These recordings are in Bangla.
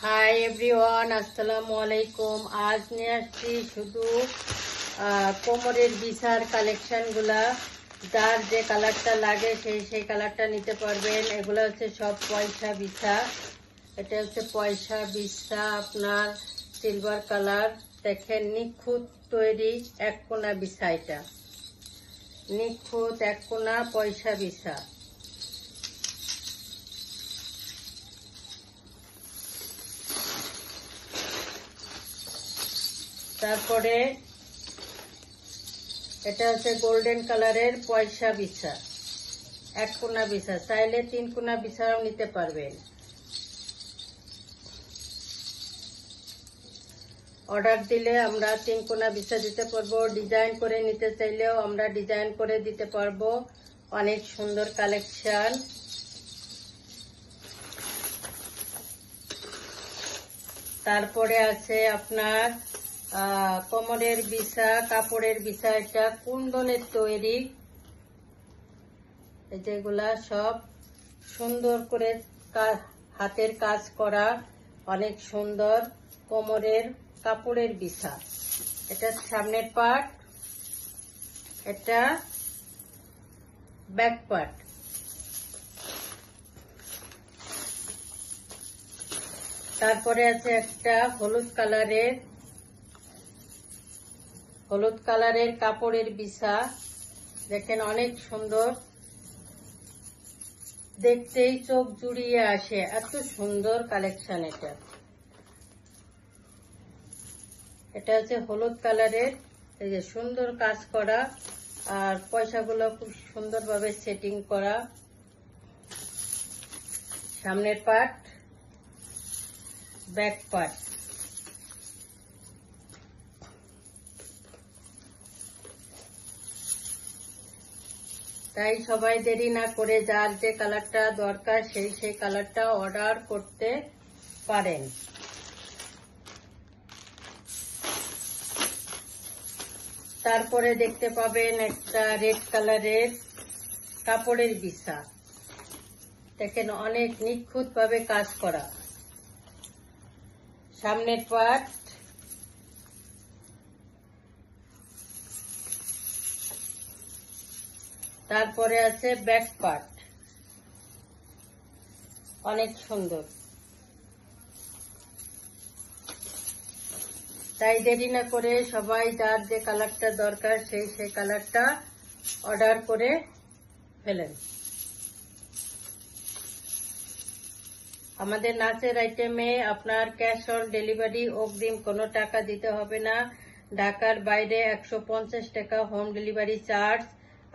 হাই এভরিওয়ান, আসসালামু আলাইকুম। আজ নিয়ে আসছি শুধু কোমরের বিছার কালেকশনগুলা। যার যে কালারটা লাগে সেই কালারটা নিতে পারবেন। এগুলো হচ্ছে সব পয়সা বিছা। এটা হচ্ছে পয়সা বিছা, আপনার সিলভার কালার। দেখেন, নিখুঁত তৈরি এক কোনা বিছা। এটা নিখুঁত এক কোনা পয়সা বিছা। তারপরে এটা হচ্ছে গোল্ডেন কালারের পয়সা বিছা, এক কোনা বিছা। চাইলে 3 কোনা বিছাও নিতে পারবেন। অর্ডার দিলে আমরা 3 কোনা বিছা দিতে পারবো। ডিজাইন করে নিতে চাইলেও আমরা ডিজাইন করে দিতে পারবো। অনেক সুন্দর কালেকশন। তারপরে আছে আপনার কোমরের বিছা, কাপড়ের বিছা। এটা কুন্দনের তৈরি। যেগুলা সব সুন্দর করে হাতের কাজ করা, অনেক সুন্দর কোমরের কাপড়ের বিছা। এটা সামনের পার্ট, এটা ব্যাক পার্ট। তারপরে আছে একটা হলুদ কালারের কাপড়ের বিছা। দেখেন, অনেক সুন্দর, দেখতেই চোখ জুড়িয়ে আসে, এত সুন্দর কালেকশন। এটা হচ্ছে হলুদ কালারের, এই যে সুন্দর কাজ করা, আর পয়সাগুলো খুব সুন্দরভাবে সেটিং করা। সামনের পার্ট, ব্যাক পার্ট। তাই সবাই দেরি না করে যার যে কালারটা দরকার সেই কালারটা অর্ডার করতে পারেন। তারপরে দেখতে পাবেন একটা রেড কালারের কাপড়ের বিছা। দেখেন, অনেক নিখুঁত ভাবে কাজ করা। সামনের পার্ট, তারপরে আছে ব্যাক পার্ট। অনেক সুন্দর। তাই দেরি না করে সবাই যার যে কালারটা দরকার সেই কালারটা অর্ডার করে ফেলেন। আমাদের নাচের আইটেমে আপনার ক্যাশ অন ডেলিভারি, অগ্রিম কোনো টাকা দিতে হবে না। ঢাকার বাইরে 150 টাকা হোম ডেলিভারি চার্জ,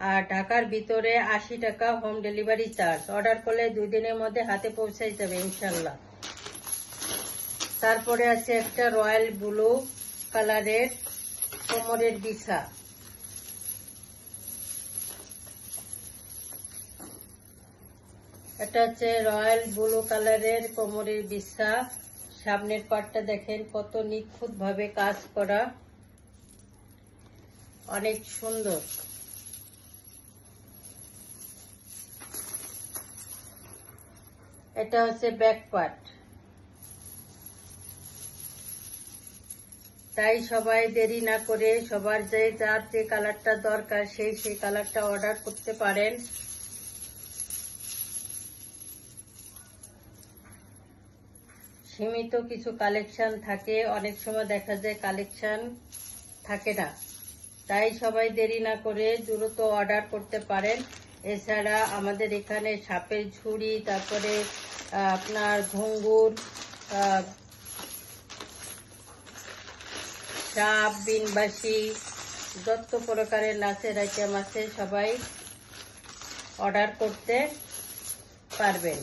আর ঢাকার ভিতরে 80 টাকা হোম ডেলিভারি চার্জ। অর্ডার করলে 2 দিনের মধ্যে হাতে পৌঁছাই যাবে ইনশাল্লাহ। তারপরে আছে একটা রয়্যাল ব্লু কালারের কোমরের বিছা। এটা হচ্ছে রয়্যাল ব্লু কালারের কোমরের বিছা। সামনের পাটটা দেখেন কত নিখুঁত ভাবে কাজ করা, অনেক সুন্দর। এটা হচ্ছে ব্যাক পার্ট। তাই সবাই দেরি না করে সবার যার যে কালারটা দরকার সেই কালারটা অর্ডার করতে পারেন। সীমিত কিছু কালেকশন থাকে, অনেক সময় দেখা যায় কালেকশন থাকে না। তাই সবাই দেরি না করে দ্রুত অর্ডার করতে পারেন। এছাড়া আমাদের এখানে সাপের ঝুড়ি, তারপরে আপনার ঘুঙ্গুর, সাপ, বিনবাসী, যত প্রকারের নাচের আইটেম আছে সবাই অর্ডার করতে পারবেন।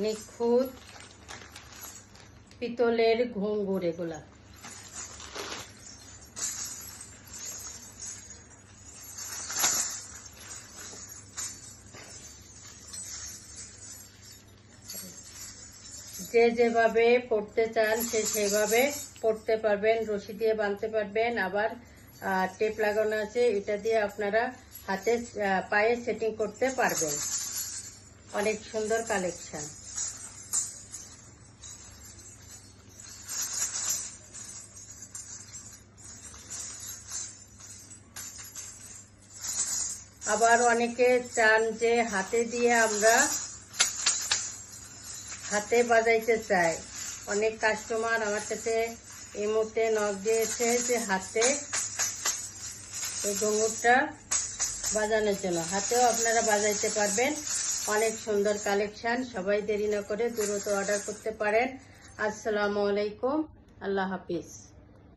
নিখুঁত পিতলের ঘুঙ্গুর এগুলা। যে যেভাবে পড়তে চান সে সেভাবে পড়তে পারবেন, রশি দিয়ে বাঁধতে পারবেন। আবার টেপ লাগানো আছে, এটা দিয়ে আপনারা হাতে পায়ে সেটিং করতে পারবেন। অনেক সুন্দর কালেকশন। আবার অনেকে চান যে হাতে দিয়ে আমরা হাতে বাজাইতে চাই। অনেক কাস্টমার আমার কাছে এই মুহূর্তে নক দিয়েছে যে হাতে এই ঘুঙুরটা বাজানোর জন্য। হাতেও আপনারা বাজাইতে পারবেন। অনেক সুন্দর কালেকশন। সবাই দেরি না করে দ্রুত অর্ডার করতে পারেন। আসসালামু আলাইকুম, আল্লাহ হাফিজ।